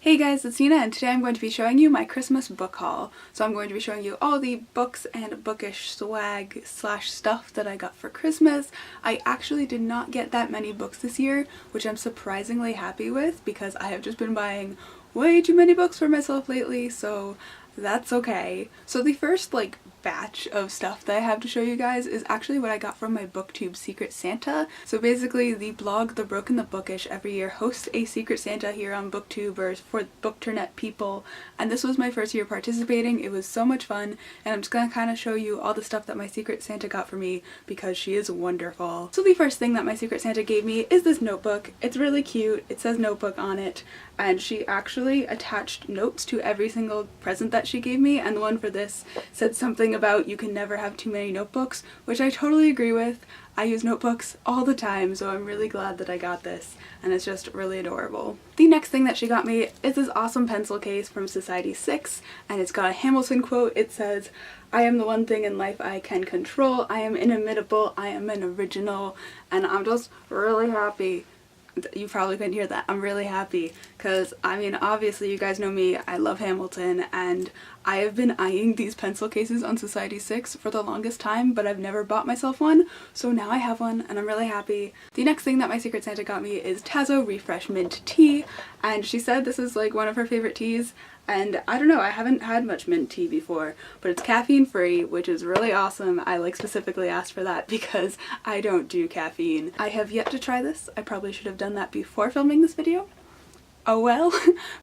Hey guys, it's Nina and today I'm going to be showing you my Christmas book haul. So I'm going to be showing you all the books and bookish swag slash stuff that I got for Christmas. I actually did not get that many books this year, which I'm surprisingly happy with because I have just been buying way too many books for myself lately, so that's okay. So the first batch of stuff that I have to show you guys is actually what I got from my booktube Secret Santa. So basically the blog The Broken the Bookish every year hosts a Secret Santa here on booktube or for bookternet people, and this was my first year participating. It was so much fun, and I'm just gonna kind of show you all the stuff that my Secret Santa got for me because she is wonderful. So the first thing that my Secret Santa gave me is this notebook. It's really cute. It says notebook on it, and she actually attached notes to every single present that she gave me, and the one for this said something about you can never have too many notebooks, which I totally agree with. I use notebooks all the time, so I'm really glad that I got this, and it's just really adorable. The next thing that she got me is this awesome pencil case from Society 6, and it's got a Hamilton quote. It says, "I am the one thing in life I can control, I am inimitable, I am an original," and I'm just really happy. You probably couldn't hear that. I'm really happy because, I mean, obviously you guys know me, I love Hamilton, and I have been eyeing these pencil cases on Society 6 for the longest time, but I've never bought myself one, so now I have one and I'm really happy. The next thing that my Secret Santa got me is Tazo Refresh Mint Tea, and she said this is one of her favorite teas. And I don't know, I haven't had much mint tea before, but it's caffeine free, which is really awesome. I specifically asked for that because I don't do caffeine. I have yet to try this. I probably should have done that before filming this video. Oh well.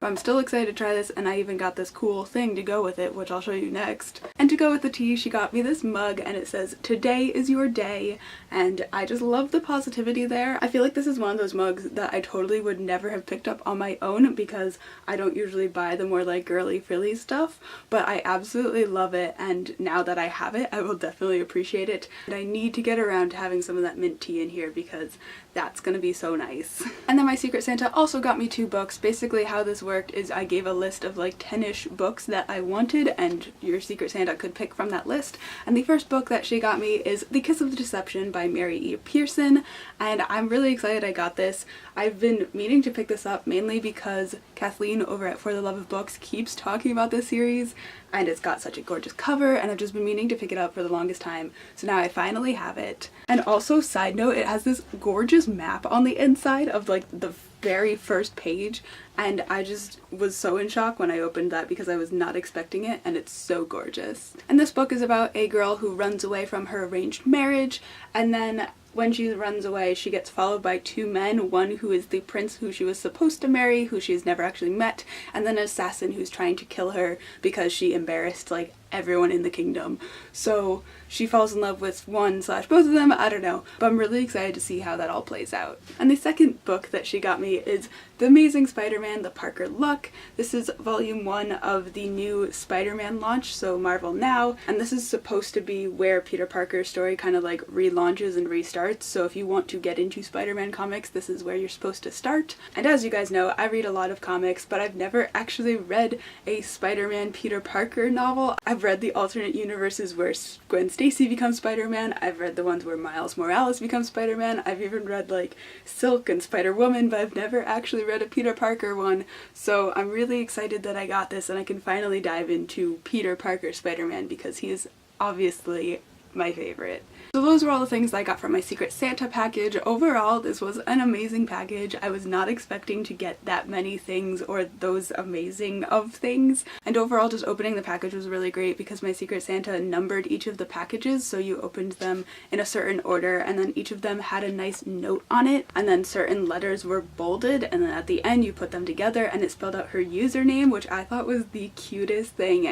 But I'm still excited to try this, and I even got this cool thing to go with it, which I'll show you next. And to go with the tea, she got me this mug, and it says, "Today is your day," and I just love the positivity there. I feel like this is one of those mugs that I totally would never have picked up on my own because I don't usually buy the more girly frilly stuff, but I absolutely love it, and now that I have it, I will definitely appreciate it. And I need to get around to having some of that mint tea in here because that's gonna be so nice. And then my Secret Santa also got me 2 books. Basically how this worked is I gave a list of 10-ish books that I wanted, and your Secret Santa could pick from that list. And the first book that she got me is The Kiss of Deception by Mary E. Pearson, and I'm really excited I got this. I've been meaning to pick this up mainly because Kathleen over at For the Love of Books keeps talking about this series, and it's got such a gorgeous cover, and I've just been meaning to pick it up for the longest time, so now I finally have it. And also, side note, it has this gorgeous map on the inside of the very first page, and I just was so in shock when I opened that because I was not expecting it, and it's so gorgeous. And this book is about a girl who runs away from her arranged marriage, and then when she runs away, she gets followed by 2 men, one who is the prince who she was supposed to marry, who she's never actually met, and then an assassin who's trying to kill her because she embarrassed everyone in the kingdom. So she falls in love with one slash both of them, I don't know, but I'm really excited to see how that all plays out. And the second book that she got me is The Amazing Spider-Man, The Parker Luck. This is volume 1 of the new Spider-Man launch, so Marvel Now, and this is supposed to be where Peter Parker's story kind of relaunches and restarts, so if you want to get into Spider-Man comics, this is where you're supposed to start. And as you guys know, I read a lot of comics, but I've never actually read a Spider-Man Peter Parker novel. I've read the alternate universes where Gwen Stacy becomes Spider-Man, I've read the ones where Miles Morales becomes Spider-Man, I've even read Silk and Spider-Woman, but I've never actually read a Peter Parker one, so I'm really excited that I got this and I can finally dive into Peter Parker Spider-Man because he is obviously my favorite. So those were all the things I got from my Secret Santa package. Overall, this was an amazing package. I was not expecting to get that many things or those amazing of things. And overall, just opening the package was really great because my Secret Santa numbered each of the packages, so you opened them in a certain order, and then each of them had a nice note on it, and then certain letters were bolded, and then at the end you put them together and it spelled out her username, which I thought was the cutest thing,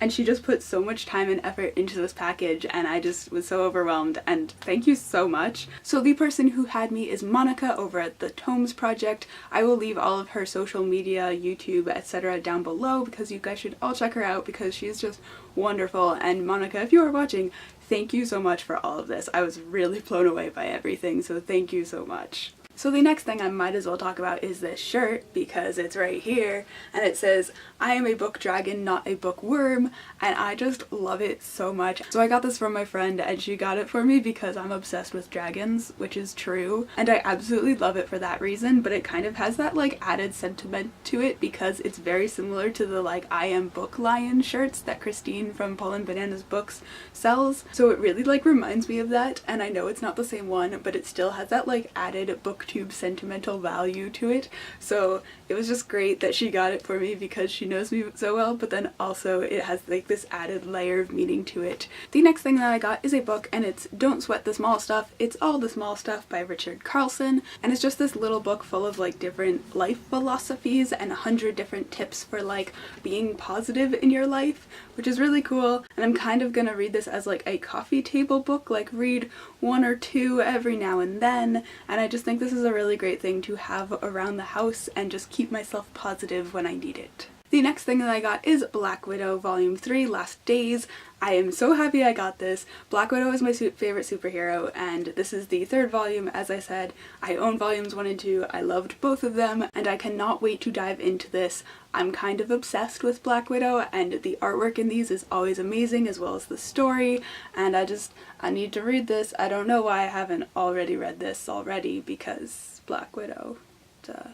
and she just put so much time and effort into this package, and I just was so overwhelmed, and thank you so much. So the person who had me is Monica over at the Tomes Project. I will leave all of her social media, YouTube, etc. down below because you guys should all check her out because she's just wonderful. And Monica, if you are watching, thank you so much for all of this. I was really blown away by everything, so thank you so much. So the next thing I might as well talk about is this shirt, because it's right here and it says, "I am a book dragon, not a bookworm," and I just love it so much. So I got this from my friend and she got it for me because I'm obsessed with dragons, which is true, and I absolutely love it for that reason, but it kind of has that like added sentiment to it because it's very similar to the like "I am book lion" shirts that Christine from Poland Bananas Books sells. So it really like reminds me of that, and I know it's not the same one, but it still has that like added booktube sentimental value to it. So it was just great that she got it for me because she knows me so well, but then also it has like this added layer of meaning to it. The next thing that I got is a book, and it's Don't Sweat the Small Stuff, It's All the Small Stuff by Richard Carlson, and it's just this little book full of like different life philosophies and 100 different tips for like being positive in your life, which is really cool. And I'm kind of gonna read this as like a coffee table book, like read 1 or 2 every now and then, and I just think this is a really great thing to have around the house and just keep myself positive when I need it. The next thing that I got is Black Widow Volume 3, Last Days. I am so happy I got this. Black Widow is my favorite superhero, and this is the 3rd volume. As I said, I own volumes 1 and 2. I loved both of them, and I cannot wait to dive into this. I'm kind of obsessed with Black Widow, and the artwork in these is always amazing, as well as the story, and I need to read this. I don't know why I haven't already read this already, because Black Widow, duh.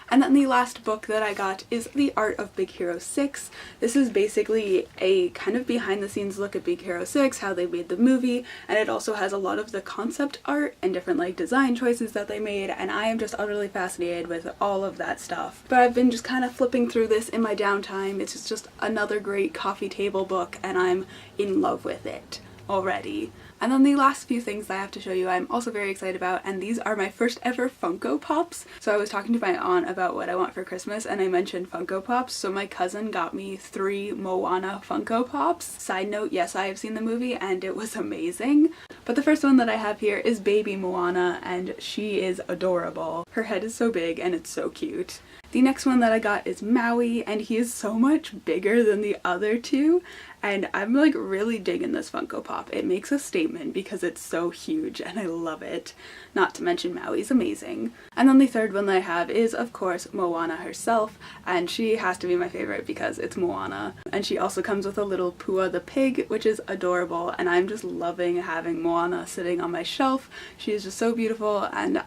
And then the last book that I got is The Art of Big Hero 6. This is basically a kind of behind the scenes look at Big Hero 6, how they made the movie, and it also has a lot of the concept art and different like design choices that they made, and I am just utterly fascinated with all of that stuff. But I've been just kind of flipping through this in my downtime. It's just another great coffee table book, and I'm in love with it already. And then the last few things I have to show you I'm also very excited about, and these are my first ever Funko Pops. So I was talking to my aunt about what I want for Christmas, and I mentioned Funko Pops, so my cousin got me 3 Moana Funko Pops. Side note, yes, I have seen the movie and it was amazing. But the first one that I have here is baby Moana, and she is adorable. Her head is so big and it's so cute. The next one that I got is Maui, and he is so much bigger than the other 2, and I'm like really digging this Funko Pop. It makes a statement because it's so huge and I love it. Not to mention Maui's amazing. And then the 3rd one that I have is of course Moana herself, and she has to be my favorite because it's Moana. And she also comes with a little Pua the pig, which is adorable, and I'm just loving having Moana sitting on my shelf. She is just so beautiful, and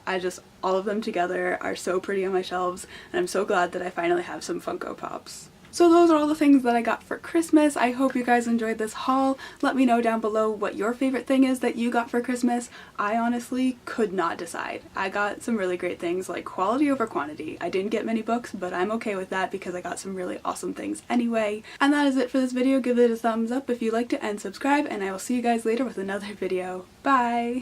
all of them together are so pretty on my shelves, and I'm so glad that I finally have some Funko Pops. So those are all the things that I got for Christmas. I hope you guys enjoyed this haul. Let me know down below what your favorite thing is that you got for Christmas. I honestly could not decide. I got some really great things, like quality over quantity. I didn't get many books, but I'm okay with that because I got some really awesome things anyway. And that is it for this video. Give it a thumbs up if you liked it and subscribe, and I will see you guys later with another video. Bye!